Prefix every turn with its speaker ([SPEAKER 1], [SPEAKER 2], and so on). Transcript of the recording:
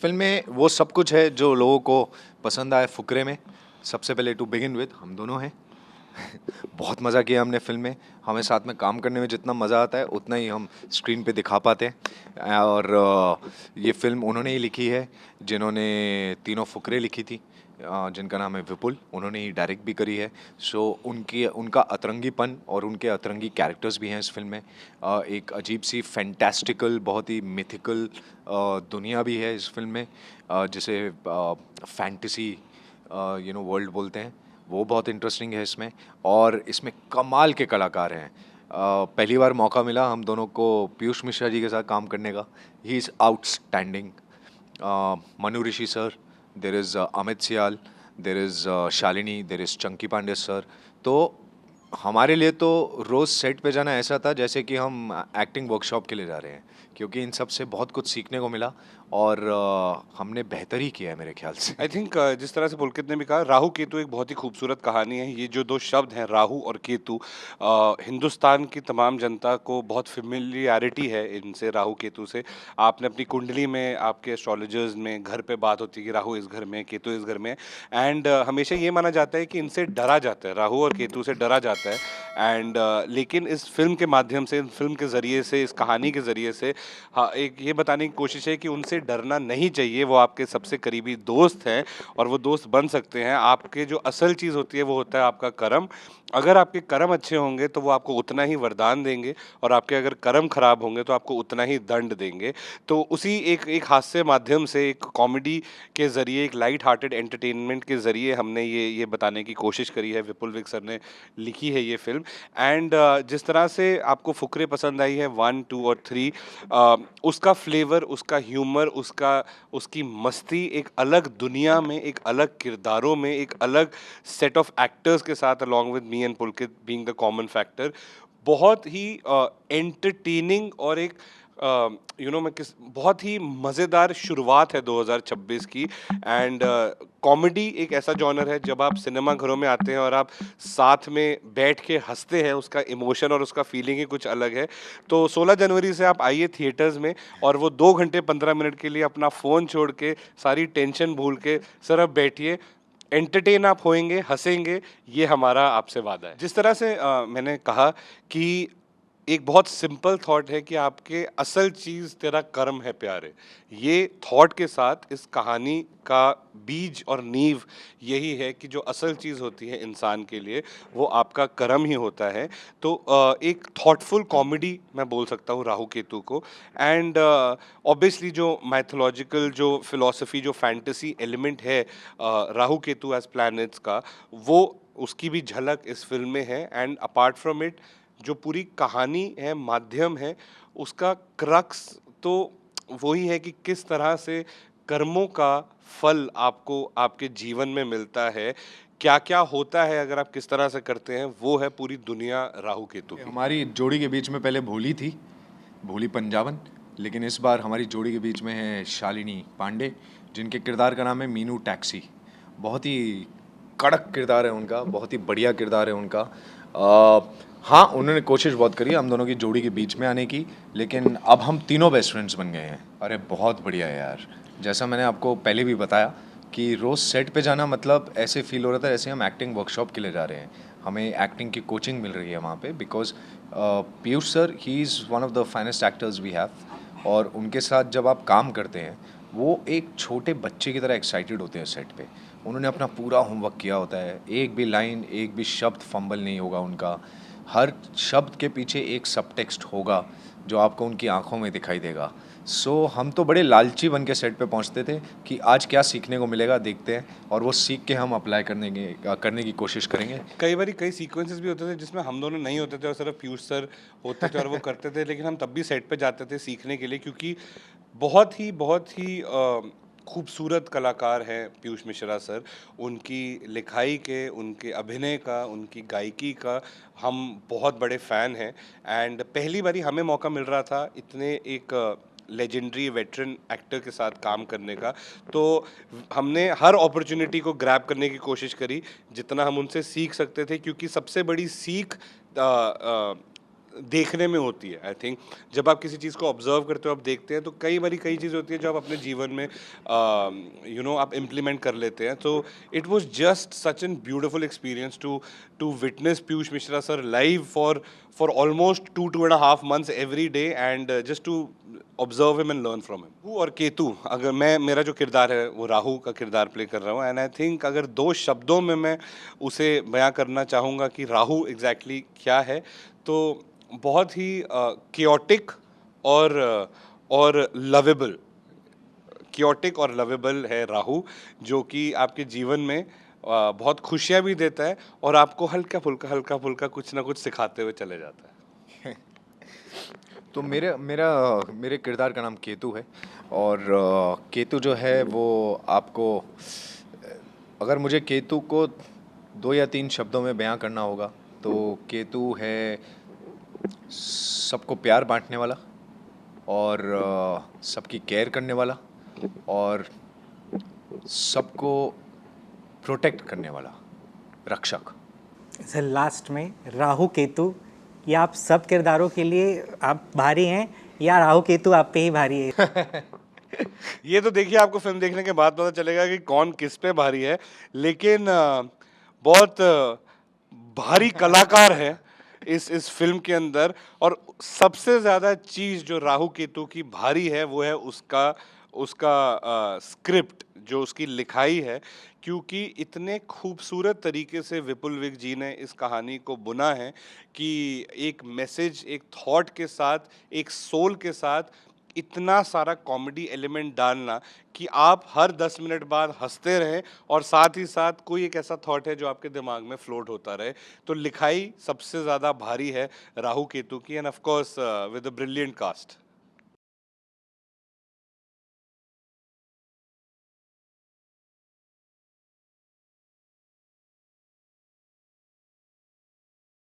[SPEAKER 1] Film में वो सब कुछ है जो लोगों को पसंद आए फुकरे में। सबसे पहले टू बिगिन विद हम दोनों हैं। बहुत मज़ा किया हमने फ़िल्म में। हमें साथ में काम करने में जितना मज़ा आता है उतना ही हम स्क्रीन पे दिखा पाते हैं। और ये फ़िल्म उन्होंने ही लिखी है जिन्होंने तीनों फुकरे लिखी थी, जिनका नाम है विपुल। उन्होंने ही डायरेक्ट भी करी है। सो उनकी उनका अतरंगीपन और उनके अतरंगी कैरेक्टर्स भी हैं इस फिल्म में। एक अजीब सी फैंटास्टिकल, बहुत ही मिथिकल दुनिया भी है इस फिल्म में, जिसे फैंटेसी वर्ल्ड बोलते हैं। वो बहुत इंटरेस्टिंग है इसमें। और इसमें कमाल के कलाकार हैं। पहली बार मौका मिला हम दोनों को पीयूष मिश्रा जी के साथ काम करने का। He is outstanding. Manu Rishi sir, there is Amit Sial, there is Shalini, there is Chunky Pandey sir. तो हमारे लिए तो रोज़ सेट पे जाना ऐसा था जैसे कि हम एक्टिंग वर्कशॉप के लिए जा रहे हैं, क्योंकि इन सब से बहुत कुछ सीखने को मिला। और हमने बेहतर ही किया है मेरे ख्याल से।
[SPEAKER 2] आई थिंक जिस तरह से पुलकित ने भी कहा, राहु केतु एक बहुत ही खूबसूरत कहानी है। ये जो दो शब्द हैं राहु और केतु, हिंदुस्तान की तमाम जनता को बहुत फेमिलियरिटी है इनसे, राहु केतु से। आपने अपनी कुंडली में, आपके एस्ट्रोलॉजर्स में घर पे बात होती है कि राहु इस घर में है, केतु इस घर में है। एंड हमेशा ये माना जाता है कि इनसे डरा जाता है, राहु और केतु से डरा जाता है। एंड लेकिन इस फिल्म के माध्यम से, इस फिल्म के ज़रिए से, इस कहानी के ज़रिए से हाँ, एक ये बताने की कोशिश है कि उनसे डरना नहीं चाहिए। वो आपके सबसे करीबी दोस्त हैं और वो दोस्त बन सकते हैं। आपके जो असल चीज़ होती है वो होता है आपका कर्म। अगर आपके कर्म अच्छे होंगे तो वो आपको उतना ही वरदान देंगे, और आपके अगर कर्म खराब होंगे तो आपको उतना ही दंड देंगे। तो उसी एक एक हास्य माध्यम से, एक कॉमेडी के ज़रिए, एक लाइट हार्टेड एंटरटेनमेंट के ज़रिए हमने ये बताने की कोशिश करी है। विपुल विक सर ने लिखी है ये फ़िल्म। एंड जिस तरह से आपको फुकरे पसंद आई है 1, 2 और 3, उसका फ्लेवर, उसका ह्यूमर, उसकी मस्ती एक अलग दुनिया में, एक अलग किरदारों में, एक अलग सेट ऑफ एक्टर्स के साथ, along with me and Pulkit being the common factor, बहुत ही एंटरटेनिंग और एक मैं किस बहुत ही मज़ेदार शुरुआत है 2026 की। एंड कॉमेडी एक ऐसा जॉनर है, जब आप सिनेमा घरों में आते हैं और आप साथ में बैठ के हंसते हैं, उसका इमोशन और उसका फीलिंग ही कुछ अलग है। तो 16 जनवरी से आप आइए थिएटर्स में, और वो 2 घंटे 15 मिनट के लिए अपना फ़ोन छोड़ के, सारी टेंशन भूल के सिर्फ बैठिए। एंटरटेन आप होएँगे, हँसेंगे, ये हमारा आपसे वादा है। जिस तरह से मैंने कहा कि एक बहुत सिंपल थॉट है कि आपके असल चीज़ तेरा कर्म है प्यारे। ये थॉट के साथ इस कहानी का बीज और नींव यही है कि जो असल चीज़ होती है इंसान के लिए, वो आपका कर्म ही होता है। तो एक थॉटफुल कॉमेडी मैं बोल सकता हूँ राहु केतु को। एंड ऑब्वियसली जो माइथोलॉजिकल, जो फिलॉसफी, जो फैंटेसी एलिमेंट है राहु केतु एज़ प्लैनेट्स का, वो उसकी भी झलक इस फ़िल्म में है। एंड अपार्ट फ्रॉम इट, जो पूरी कहानी है, माध्यम है, उसका क्रक्स तो वही है कि किस तरह से कर्मों का फल आपको आपके जीवन में मिलता है, क्या-क्या होता है अगर आप किस तरह से करते हैं, वो है पूरी दुनिया राहु केतु की।
[SPEAKER 1] हमारी जोड़ी के बीच में पहले भोली थी, भोली पंजाबन। लेकिन इस बार हमारी जोड़ी के बीच में है शालिनी पांडे, जिनके किरदार का नाम है मीनू टैक्सी। बहुत ही कड़क किरदार है उनका, बहुत ही बढ़िया किरदार है उनका। हाँ, उन्होंने कोशिश बहुत करी हम दोनों की जोड़ी के बीच में आने की, लेकिन अब हम तीनों बेस्ट फ्रेंड्स बन गए हैं। अरे बहुत बढ़िया है यार। जैसा मैंने आपको पहले भी बताया कि रोज़ सेट पे जाना मतलब ऐसे फील हो रहा था जैसे हम एक्टिंग वर्कशॉप के लिए जा रहे हैं। हमें एक्टिंग की कोचिंग मिल रही है वहाँ पे, because Piyush sir he is one of the finest actors we have. और उनके साथ जब आप काम करते हैं, वो एक छोटे बच्चे की तरह एक्साइटेड होते हैं सेट पे। उन्होंने अपना पूरा होमवर्क किया होता है, एक भी लाइन, एक भी शब्द फंबल नहीं होगा उनका। हर शब्द के पीछे एक सबटेक्स्ट होगा जो आपको उनकी आंखों में दिखाई देगा। सो हम तो बड़े लालची बन के सेट पे पहुंचते थे कि आज क्या सीखने को मिलेगा, देखते हैं, और वो सीख के हम अप्लाई करने की कोशिश करेंगे।
[SPEAKER 2] कई बारी कई सीक्वेंसेस भी होते थे जिसमें हम दोनों नहीं होते थे और सिर्फ पीयूष सर होते थे और वो करते थे, लेकिन हम तब भी सेट पे जाते थे सीखने के लिए, क्योंकि बहुत ही खूबसूरत कलाकार हैं पीयूष मिश्रा सर। उनकी लिखाई के, उनके अभिनय का, उनकी गायकी का हम बहुत बड़े फ़ैन हैं। एंड पहली बारी हमें मौका मिल रहा था इतने एक लेजेंडरी वेटरन एक्टर के साथ काम करने का, तो हमने हर अपॉर्चुनिटी को ग्रैब करने की कोशिश करी जितना हम उनसे सीख सकते थे, क्योंकि सबसे बड़ी सीख देखने में होती है। आई थिंक जब आप किसी चीज़ को ऑब्जर्व करते हो, आप देखते हैं, तो कई बारी कई चीज़ें होती है जो आप अपने जीवन में आप इम्प्लीमेंट कर लेते हैं। तो it was just such an beautiful experience to witness Piyush Mishra sir live for almost 2.5 months every day and just to observe him and learn from him. Rahu और केतु, अगर मेरा जो किरदार है वो राहु का किरदार प्ले कर रहा हूँ, एंड आई थिंक अगर 2 शब्दों में मैं उसे बयां करना चाहूँगा कि राहु एग्जैक्टली क्या है, तो बहुत ही कियोटिक और लवेबल, कियोटिक और लवेबल है राहु, जो कि आपके जीवन में बहुत खुशियाँ भी देता है और आपको हल्का फुल्का कुछ ना कुछ सिखाते हुए चले जाता है।
[SPEAKER 1] तो मेरे किरदार का नाम केतु है, और केतु जो है वो आपको, अगर मुझे केतु को 2 या 3 शब्दों में बयां करना होगा तो केतु है सबको प्यार बांटने वाला, और सबकी केयर करने वाला, और सबको प्रोटेक्ट करने वाला, रक्षक।
[SPEAKER 3] सर लास्ट में राहु केतु, या आप सब किरदारों के लिए आप भारी हैं या राहु केतु आप पे ही भारी है?
[SPEAKER 2] ये तो देखिए आपको फिल्म देखने के बाद पता चलेगा कि कौन किस पे भारी है, लेकिन बहुत भारी कलाकार है इस फिल्म के अंदर। और सबसे ज़्यादा चीज़ जो राहु केतु की भारी है वो है उसका उसका स्क्रिप्ट, जो उसकी लिखाई है, क्योंकि इतने खूबसूरत तरीके से विपुल विक जी ने इस कहानी को बुना है कि एक मैसेज, एक थॉट के साथ, एक सोल के साथ इतना सारा कॉमेडी एलिमेंट डालना कि आप हर 10 मिनट बाद हंसते रहें और साथ ही साथ कोई एक ऐसा थॉट है जो आपके दिमाग में फ्लोट होता रहे। तो लिखाई सबसे ज़्यादा भारी है राहु केतु की, and of course with a brilliant cast.